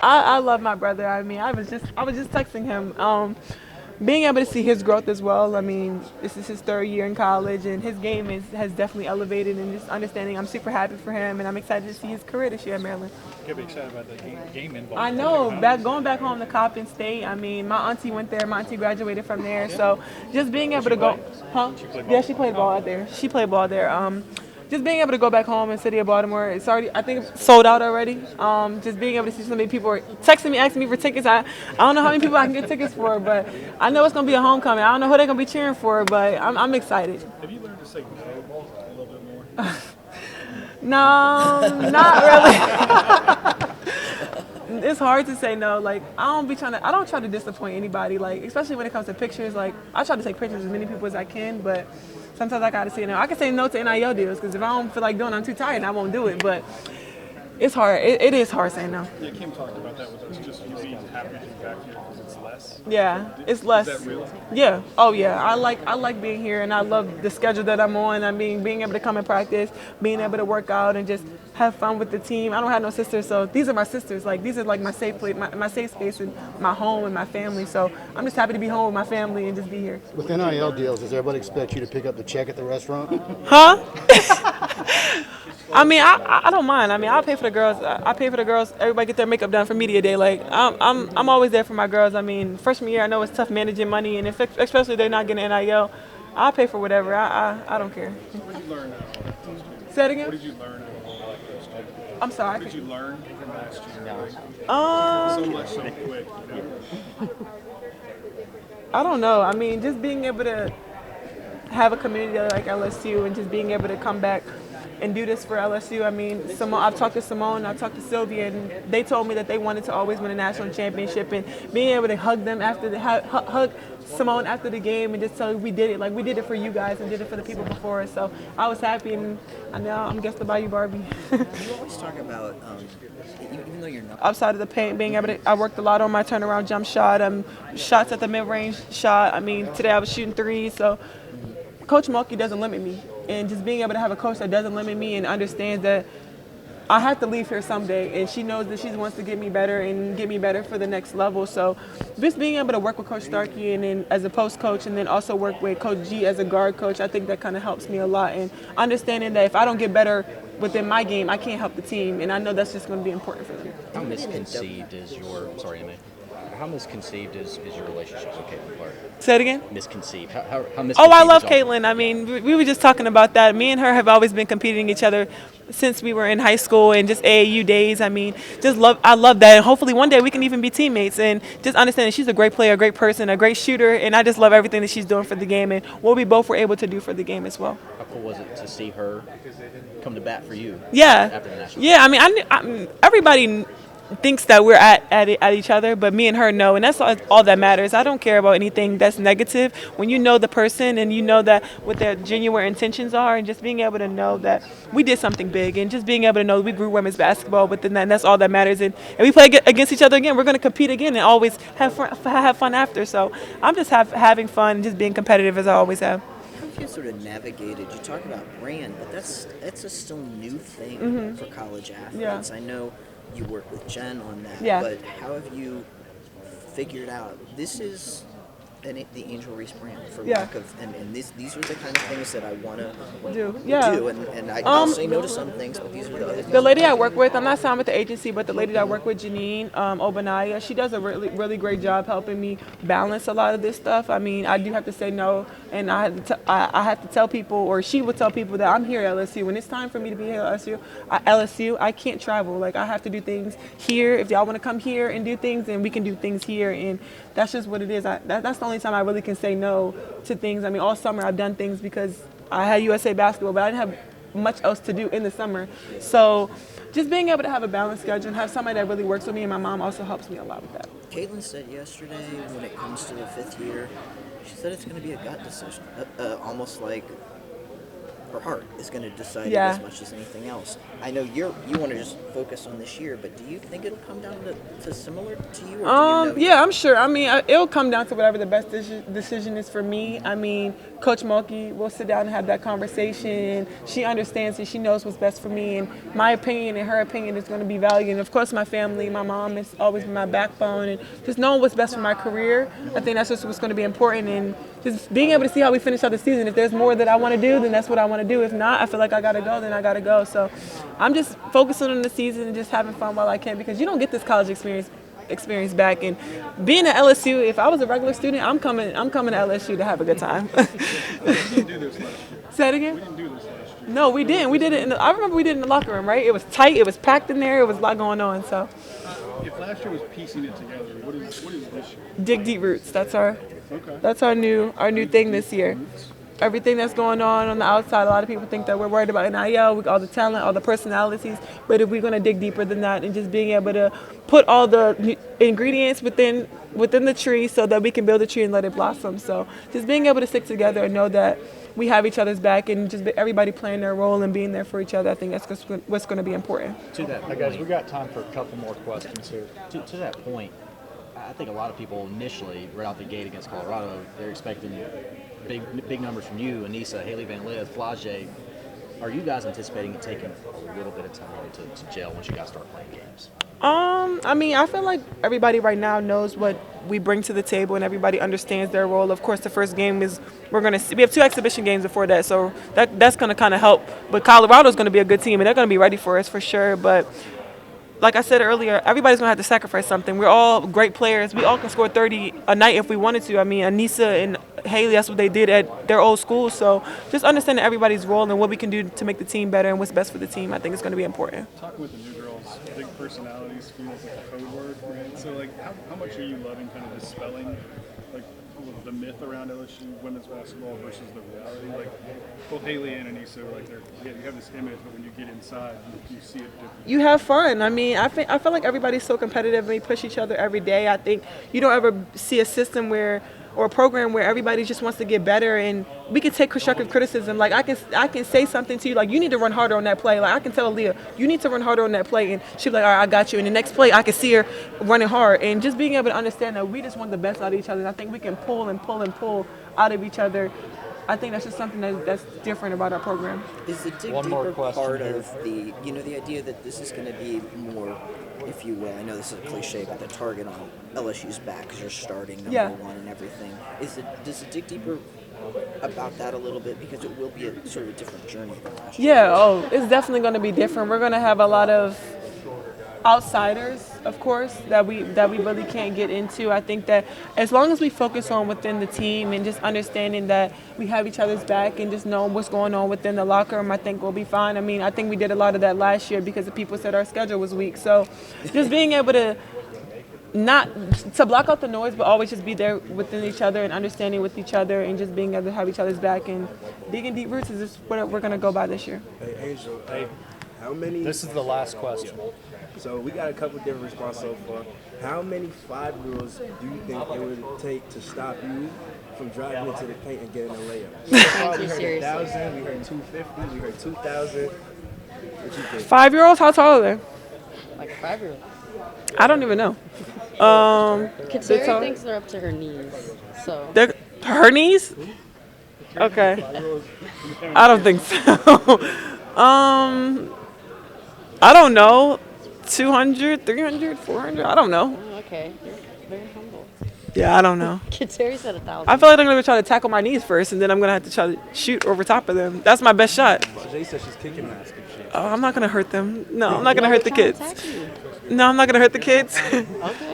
I love my brother. I mean, I was just texting him. Being able to see his growth as well. I mean, this is his third year in college, and his game has definitely elevated. And just understanding, I'm super happy for him, and I'm excited to see his career this year at Maryland. You gotta be excited about the game involved. I know. Going back home to Coppin State. I mean, my auntie went there. My auntie graduated from there. So just being able to go, huh? Yeah, she played ball out there. She played ball there. Just being able to go back home in the city of Baltimore, it's already, I think, it's sold out already. Just being able to see so many people are texting me, asking me for tickets. I don't know how many people I can get tickets for, but I know it's going to be a homecoming. I don't know who they're going to be cheering for, but I'm excited. Have you learned to say no a little bit more? No, not really. It's hard to say no. Like, I don't try to disappoint anybody. Like, especially when it comes to pictures. Like, I try to take pictures of as many people as I can, but sometimes I gotta say no. I can say no to NIL deals because if I don't feel like doing it, I'm too tired and I won't do it. But it's hard. It is hard saying no. Yeah, Kim talked about that with us. Just you being happy to be back here because it's less. Yeah, it's less. Is that real? Yeah. Oh yeah. I like being here, and I love the schedule that I'm on. I mean, being able to come and practice, being able to work out, and just have fun with the team. I don't have no sisters, so these are my sisters. Like, these are like my safe place, my safe space, and my home and my family. So I'm just happy to be home with my family and just be here. With NIL deals, does everybody expect you to pick up the check at the restaurant? Huh? I mean, I don't mind. I mean, I'll pay for the girls. I pay for the girls. Everybody get their makeup done for media day. Like, I'm always there for my girls. I mean, freshman year, I know it's tough managing money, and especially if they're not getting NIL, I'll pay for whatever. I don't care. What did you learn? Say it again. What did you learn about those? I'm sorry. What did you learn from last year? Um, So much so quick. You know? I don't know. I mean, just being able to have a community like LSU and just being able to come back and do this for LSU. I mean, I've talked to Simone, I've talked to Sylvia, and they told me that they wanted to always win a national championship. And being able to hug them hug Simone after the game and just tell her we did it. Like, we did it for you guys and did it for the people before us. So I was happy, and I know I'm guessed about you, Barbie. You always talk about, even though you're not Outside of the paint, being able to, I worked a lot on my turnaround jump shot, shots at the mid-range shot. I mean, today I was shooting threes, so Coach Mulkey doesn't limit me. And just being able to have a coach that doesn't limit me and understands that I have to leave here someday, and she knows that she wants to get me better and get me better for the next level. So just being able to work with Coach Starkey and then as a post coach, and then also work with Coach G as a guard coach, I think that kind of helps me a lot. And understanding that if I don't get better within my game, I can't help the team, and I know that's just going to be important for them. How misconceived is your How misconceived is your relationship with Kaitlyn Clark? Say it again? Misconceived. How misconceived? Oh, I love is all- Kaitlyn. I mean, we were just talking about that. Me and her have always been competing each other since we were in high school and just AAU days. I mean, I love that. And hopefully one day we can even be teammates, and just understand that she's a great player, a great person, a great shooter, and I just love everything that she's doing for the game and what we both were able to do for the game as well. How cool was it to see her come to bat for you? Yeah. After the national. Yeah, I mean, everybody thinks that we're at each other, but me and her know, and that's all that matters. I don't care about anything that's negative. When you know the person and you know that what their genuine intentions are, and just being able to know that we did something big, and just being able to know we grew women's basketball within that, and that's all that matters. And we play against each other again, we're going to compete again and always have fun after. So I'm just having fun and just being competitive as I always have. How have you sort of navigated? You talk about brand, but that's a still new thing for college athletes. Yeah. I know you work with Jen on that, Yeah. but how have you figured out this is the Angel Reese brand for Yeah. lack of, and these are the kind of things that I want to Do. Yeah. do, and I'll say no to some things, but these are the other things. The lady I work with, I'm not signed with the agency, but the lady that I work with, Janine Obanaya, she does a really, really great job helping me balance a lot of this stuff. I mean, I do have to say no, and I have to tell people, or she would tell people that I'm here at LSU. When it's time for me to be here at LSU, I can't travel. Like, I have to do things here. If y'all want to come here and do things, then we can do things here, and that's just what it is. That's the only time I really can say no to things. I mean, all summer I've done things because I had USA basketball, but I didn't have much else to do in the summer. So just being able to have a balanced schedule and have somebody that really works with me, and my mom also helps me a lot with that. Kaitlyn said yesterday, when it comes to the fifth year, she said it's going to be a gut decision, almost like her heart is going to decide it as much as anything else. I know you want to just focus on this year, but do you think it'll come down to similar to you? Or do you know Yeah, I'm sure. I mean, it'll come down to whatever the best decision is for me. I mean, Coach Mulkey, we'll sit down and have that conversation. She understands and she knows what's best for me, and my opinion and her opinion is going to be valued. And of course, my family, my mom is always my backbone, and just knowing what's best for my career, I think that's just what's going to be important. And just being able to see how we finish out the season. If there's more that I want to do, then that's what I want to do. If not, I feel like I got to go, then I got to go. So I'm just focusing on the season and just having fun while I can, because you don't get this college experience back. And being at LSU, if I was a regular student, I'm coming to LSU to have a good time. We didn't do this last year. Say it again? We didn't do this last year. No, we didn't. We did it. I remember we did it in the locker room, right? It was tight. It was packed in there. It was a lot going on. So, If last year was piecing it together, what is this year? dig deep roots. That's our Okay. new thing this year. Everything that's going on the outside, a lot of people think that we're worried about NIL, with all the talent, all the personalities. But if we're going to dig deeper than that and just being able to put all the ingredients within the tree so that we can build a tree and let it blossom. So just being able to stick together and know that we have each other's back and just everybody playing their role and being there for each other, I think that's what's going to be important. To that Hey point, guys, we got time for a couple more questions here. to that point, I think a lot of people initially, right out the gate against Colorado, they're expecting big numbers from you, Anissa, Haley Van Lith, Flage. Are you guys anticipating it taking a little bit of time to gel once you guys start playing games? I mean, I feel like everybody right now knows what we bring to the table, and everybody understands their role. Of course, the first game is we have 2 exhibition games before that, so that's going to kind of help. But Colorado's going to be a good team, and they're going to be ready for us for sure. But like I said earlier, everybody's going to have to sacrifice something. We're all great players. We all can score 30 a night if we wanted to. I mean, Anissa and Haley, that's what they did at their old school. So just understanding everybody's role and what we can do to make the team better and what's best for the team, I think is going to be important. Talking with the new girls, big personalities feels like a code word, right? So, like, how much are you loving kind of dispelling, like, the myth around LSU women's basketball versus the reality? Like, both Haley and Anissa are like, you have this image, but when you get inside, you see it different. You have fun. I mean, I feel like everybody's so competitive and we push each other every day. I think you don't ever see a system or a program where everybody just wants to get better, and we can take constructive criticism. Like I can say something to you, like you need to run harder on that play. Like I can tell Leah, you need to run harder on that play, and she'll be like, all right, I got you. And the next play, I can see her running hard, and just being able to understand that we just want the best out of each other. And I think we can pull and pull and pull out of each other. I think that's just something that's different about our program. Is the dig One more deeper question part here. of the idea that this is going to be more, if you will, I know this is a cliche, but the target on LSU's back because you're starting number one and everything. Does it dig deeper about that a little bit, because it will be a sort of a different journey than last year? Yeah, it's definitely going to be different. We're going to have a lot of outsiders, of course, that we really can't get into. I think that as long as we focus on within the team and just understanding that we have each other's back and just knowing what's going on within the locker room, I think we'll be fine. I mean, I think we did a lot of that last year because the people said our schedule was weak. So just being able to not to block out the noise, but always just be there within each other and understanding with each other and just being able to have each other's back and digging deep roots is just what we're going to go by this year. Hey, Angel, how many? This is the last question. So we got a couple different responses so far. How many 5-year-olds do you think it would take to stop you from driving into the paint and getting a layup? So far, we heard 1,000, we heard 250, we heard 2,000. What you think? 5-year-olds, how tall are they? Like a 5-year-old. I don't even know. Katsuri tall? thinks they're up to her knees. So Her knees? Okay. I don't think so. I don't know. 200, 300, 400? I don't know. okay, you're very humble. Yeah, I don't know. Katsuri said 1,000. I feel like I'm going to try to tackle my knees first, and then I'm going to have to try to shoot over top of them. That's my best shot. Jay said she's kicking ass. Oh, I'm not going to hurt them. No, I'm not going to hurt the Trying to kids. attack you. No, I'm not going to hurt the kids. Okay.